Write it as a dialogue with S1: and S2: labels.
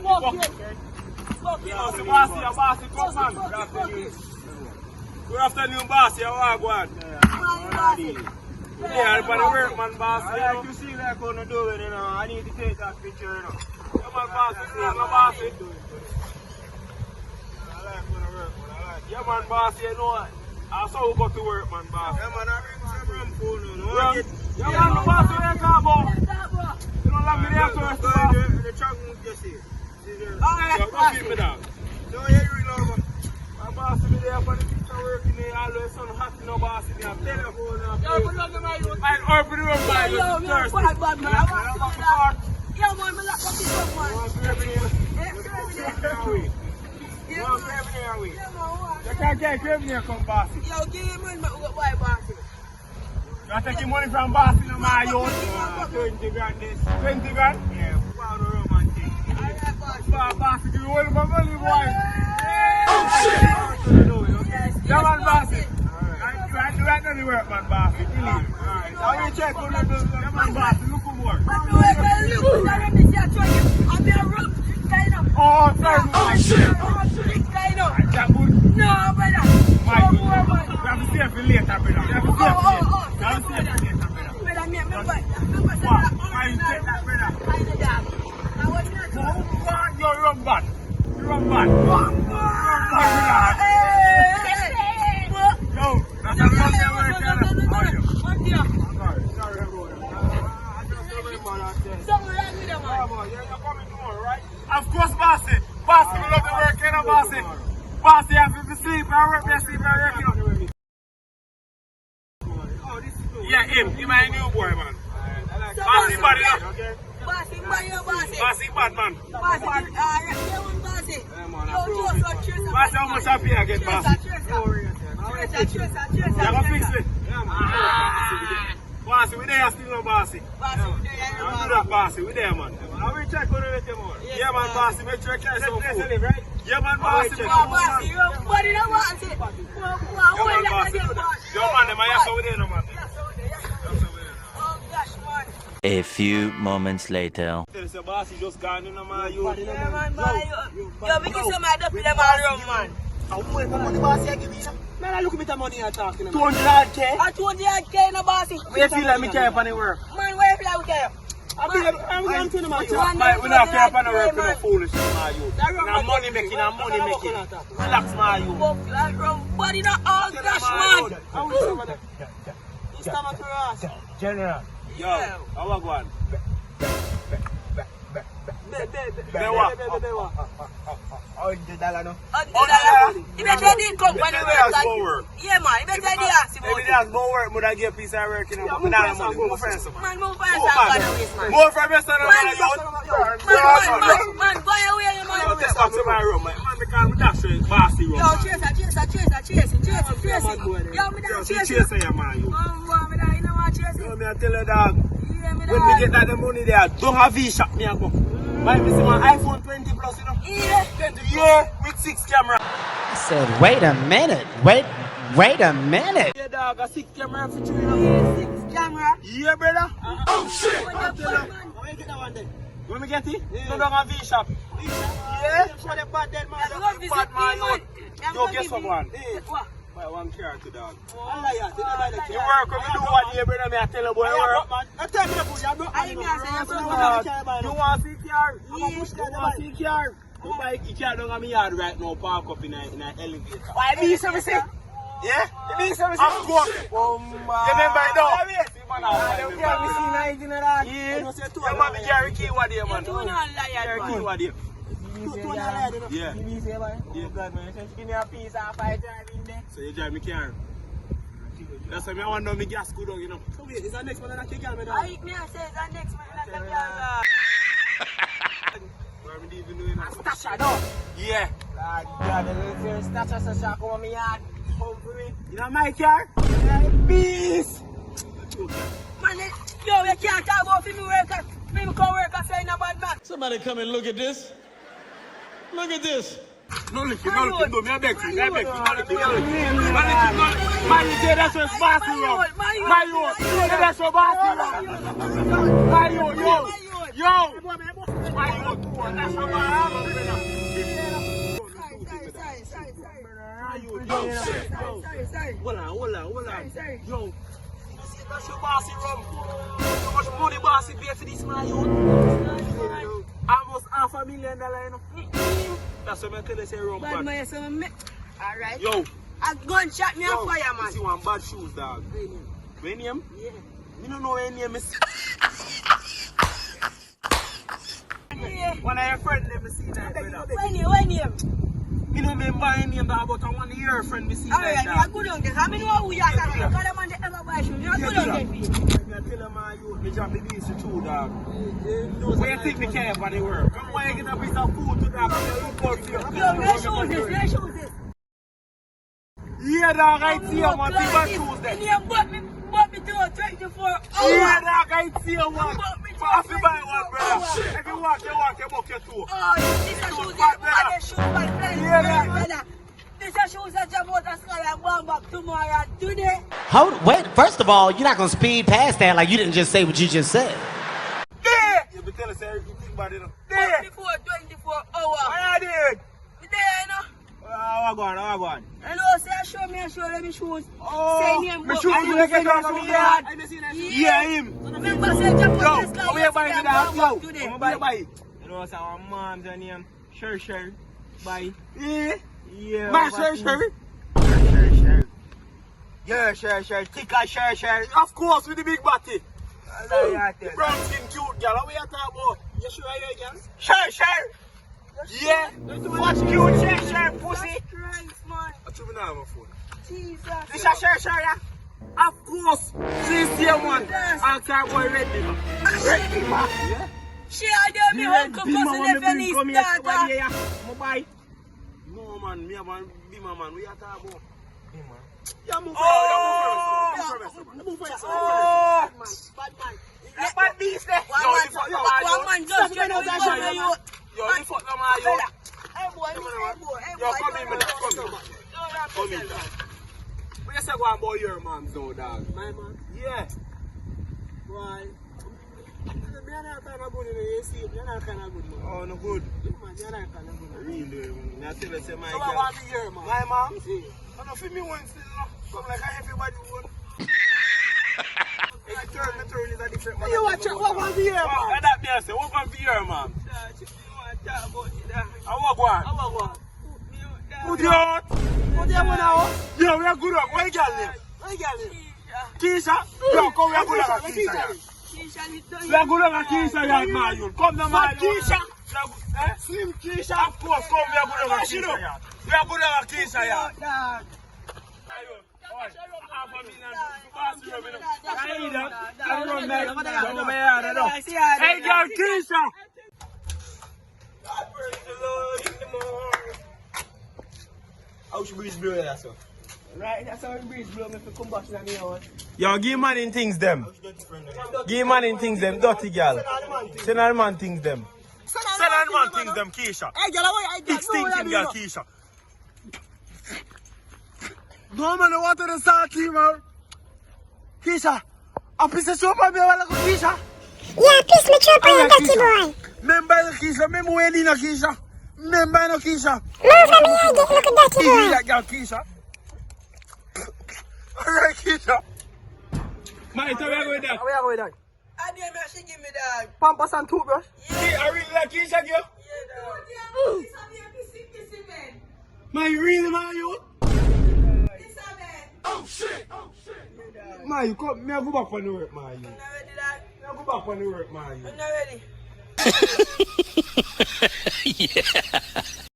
S1: Bossy, come man. Good afternoon, Bossy. How are you going? Yeah, I'm going to work, man, Bossy.
S2: Like you see what I'm going to do with it, you know. I need to take that picture, you know.
S1: Come on, Bossy. See you, Bossy.
S2: I like going to work, man. I like it.
S1: Yeah, man, Bossy, you know. That's how we go to work, man, Bossy.
S2: Yeah, man, I bring some rum phone, you know.
S1: Yeah, man, the Bossy, where you come about? You don't let me there first, Bossy.
S2: The truck move just here.
S1: Don't keep me down.
S2: No, yeah, you know, man.
S1: My Bossy be there for the picture working there. Always son hot, no Bossy. They have telephone now.
S3: Yo, put on the right road.
S1: I'll open the room by you.
S3: Yo, man, bad, man. I want to do that. Yo, man, me lock up this up, man.
S1: You can't get grave near come Bossy.
S3: Yo, give him money, why Bossy?
S1: You take money from Bossy no my youth.
S2: 20 grand this.
S1: 20 grand?
S2: Yeah, wow, the rum and thing.
S1: Bossy, give me all my money, boy.
S2: Oh, shit!
S1: Yeah, man, Bossy. Right now the work, man, Bossy. Alright. Now you check on the yeah, man, Bossy. Look for more. Oh, sorry. Oh, shit.
S3: No, brother.
S1: We have to see if we later, brother. We have to see if we later, brother. Why you take that, brother? You're run bad. You run bad. Yo, that's a long way away, How are you? Sorry, everyone. You're coming tomorrow, right? Of course, Bossy. Bossy, we love the work, you know, Bossy. Bossy, have to sleep. I work, I sleep, I work, you know. Yeah, him my new boy, man. Bossy bad, you know.
S3: Bossy,
S1: Bossy bad, man.
S3: Bossy.
S1: Bossy, how much I pay again, Bossy? You gonna fix it? Bossy, we there still, no, Bossy?
S3: Bossy,
S1: do that, Bossy, we there, man.
S2: I will check on it tomorrow.
S1: Yeah, man, Bossy, make sure you carry some food.
S2: Right?
S1: Yeah, man, Bossy.
S3: Bossy, everybody don't want it.
S1: Yo, man, Bossy. Yo, man, them are so there, no, man.
S4: A few moments later.
S1: Tell Bossy just gone in, man.
S3: Yeah, man, boy. Yo, because some of the people are wrong, man.
S2: Man, I look at the money you're talking about.
S1: 200K?
S3: I told you I'd care, no bossy.
S1: Where you feel like me care upon the work?
S3: Man, where you feel like care?
S2: I'm going to
S1: We not care upon the work, no foolishness, my youth. Now money making. Relax, my youth.
S3: Body not all dash, man.
S2: How is some of that? He's coming to us.
S1: General. Yo, how are you?
S2: $100 no?
S3: If you didn't come when you work, yeah, man. If you didn't ask him,
S1: if you didn't go work, would I get a piece of work, you know? Move friends.
S3: Man, move fast, man.
S1: More from rest of the man,
S3: Man, go away, man.
S1: I'll take back to my room, man. Man, because we dash in Bossy room.
S3: Yo, chase. Yo, me down chase.
S1: Chase you, man.
S3: You know what chase?
S1: Yo, me I tell you, dog. When we get that the money there, don't have V-Shop, me I go. Buy me see my iPhone 20 plus, you know?
S3: Yeah.
S1: 20, yeah, with 6 camera.
S4: I said, wait a minute. Wait a minute.
S1: Yeah, dog, a 6 camera for you, you know?
S3: Yeah, 6 camera.
S1: Yeah, brother.
S3: Oh, shit.
S2: Where you get that one then?
S1: When we get it, go down a V-Shop.
S2: Yeah? What a bad dead man.
S1: Bad man, yo, guess what, man?
S3: What?
S1: Buy one car to dog.
S2: Allah, yeah. You buy the
S1: You work when we do one year, brother, me I tell you, boy, you work.
S2: I tell you, you're broke, man.
S1: You want to see car? You want to see car? You buy a car down on my yard right now, park up in an elevator.
S3: Why me so me say?
S1: Yeah? It means something. Of course. You remember it now? Yeah. You man be Gary Key what there, man.
S3: You don't lie,
S1: Gary Key what there. Yeah.
S2: Oh God, man. Give me a piece of 5 driving there.
S1: So you drive me car? That's why I want to know me gas good, you know.
S2: So wait, is that next one that I can me down?
S3: I say that next man that can
S1: Where am I even doing that?
S3: Stasha, no.
S1: Yeah.
S2: God, there's Stasha Sasha come on me yard. Come for me.
S1: You know my car?
S2: Peace.
S3: Man, yo, you can't talk about me work. Me come work and say no bad man.
S5: Somebody come and look at this. Look at this.
S1: No lick it, no. Me I beg you, Man, you say that's what's Bossy wrong. My yo, that's what's Bossy wrong. My yo.
S3: Sorry.
S2: Hold on.
S3: Sorry.
S2: Yo, that's your bossy rum. How much money bossy pay for this man, you? Almost $500,000, you know. That's what I tell you, say rum
S3: Bad
S2: bad.
S3: man, so me. Alright.
S2: Yo,
S3: A gunshot me on fire,
S2: you
S3: man.
S2: see one bad shoes, dog. When name?
S3: Yeah.
S2: Me don't know any name.
S3: Yeah.
S2: One of your friends, let me see that, brother.
S3: When you?
S2: Me don't remember any name, dog, but one of your friends, me see
S3: Alright,
S2: that,
S3: me a good on this. I mean, who you are talking about? Because the man they ever buy shoes. Me a good on this.
S2: I tell him, man, you, me job the beast to chew, dog. Where you think me care about the work? Come on, you get a piece of food to that.
S3: Yo, where shoes this?
S2: Yeah, dog, I see you, man. See what shoes then.
S3: And you bought me to 24 hours.
S2: Yeah, dog, I see you, man.
S3: bought me
S2: But I feel buy one, brother.
S3: Oh.
S2: If you walk, you book your two.
S3: Oh, this is shoes that bad shoes, my friend.
S2: Yeah,
S3: brother. This is shoes that jump out the sky and go back tomorrow and today.
S4: Wait, first of all, you're not gonna speed past that like you didn't just say what you just said.
S2: Yeah! You be telling us everything about it. Yeah!
S3: Before 24 hours.
S2: What you did?
S3: Me there, you know.
S2: How go on?
S3: I know, say show them his shoes.
S2: Oh,
S3: Say name,
S2: my
S3: but
S2: shoes
S3: I
S2: will
S3: don't
S2: get
S3: say
S2: off
S3: them
S2: of
S3: shoes
S2: me
S3: bad.
S2: yard. Yeah, him.
S3: Remember, say jump
S2: Yo,
S3: out the sky.
S2: how you buy
S3: yesterday
S2: me that?
S3: and
S2: Yo,
S3: go back today.
S2: how you buy it? You know, so our mom's name, Sure. Buy. Yeah. Yeah. My Sure. Yeah, Sure. Thicker Sure. Of course, with the big body. The brown skin cute girl. How we are talking about? You sure you girl? Sure. Yeah. What's cute, Sure, pussy?
S3: Christ, man.
S2: What you been on my phone?
S3: Jesus.
S2: This is Sure, yeah? Of course. She's the one. I'll try boy ready, man. Ready, man. Yeah.
S3: She had done me uncle cousin if any starter.
S2: Mobile. No, man. Me a man. Be my man. We are talking about. Be man. Yeah, move first.
S3: Bad man.
S2: Bad beast there.
S3: One man just trying to cover you.
S2: Yo, you fuck them all, yo.
S3: Hey boy.
S2: Yo, come in, man. Come in. What you say go on about your mom's though, dog? My mom? Yeah. Why? You're not kind of good, you see. You're not kind of good, man. Oh, no good. You're not kind of good. Really? I tell you, say my girl. What about your mom? My mom? See. I don't feel me one still, come like everybody would. My turn is a different man. You watch what want to hear, man? That me I say, what want to hear, man? How go on? Who do you want? Who do you want now? Yo, we are good up. Where you girl name? Keisha? Yo, come we are good up at Keisha. We are good up at Keisha, yeah, man. Come now, man. Keisha. Slim Keisha. Of course, come we are good up at Keisha, yeah. We are good up at Keisha, yeah. Hey, girl, Keisha! How should breeze blow that, sir?
S3: Right, that's how breeze blow me for combustion on me out.
S2: Yo, give man in things them. Give man in things them, dirty girl. Send all man things them. Send all man things them, Keisha.
S3: Hey, girl, I
S2: Big stinking girl, Keisha. No man, I want to start team, man. Keisha, a piece of soap on me, I go, Keisha.
S6: Yeah, piece me chop on dirty boy.
S2: Remember the Keisha, remember when you know Keisha. Remember no Keisha.
S6: Move from me, I get look at dirty boy.
S2: That girl, Keisha. Alright, Keisha. Man, tell me how we
S3: Where are we done? I didn't actually give me dog.
S2: Pampers and toothbrush. Yeah, I really like Keisha, girl.
S3: Yeah, dog.
S2: Man, you really, man, you?
S3: Oh shit!
S2: Man, you come, me I go back on the work, man.
S3: I'm not ready, dog.
S2: Me I go back on the work, man.
S3: I'm not ready.
S4: Yeah.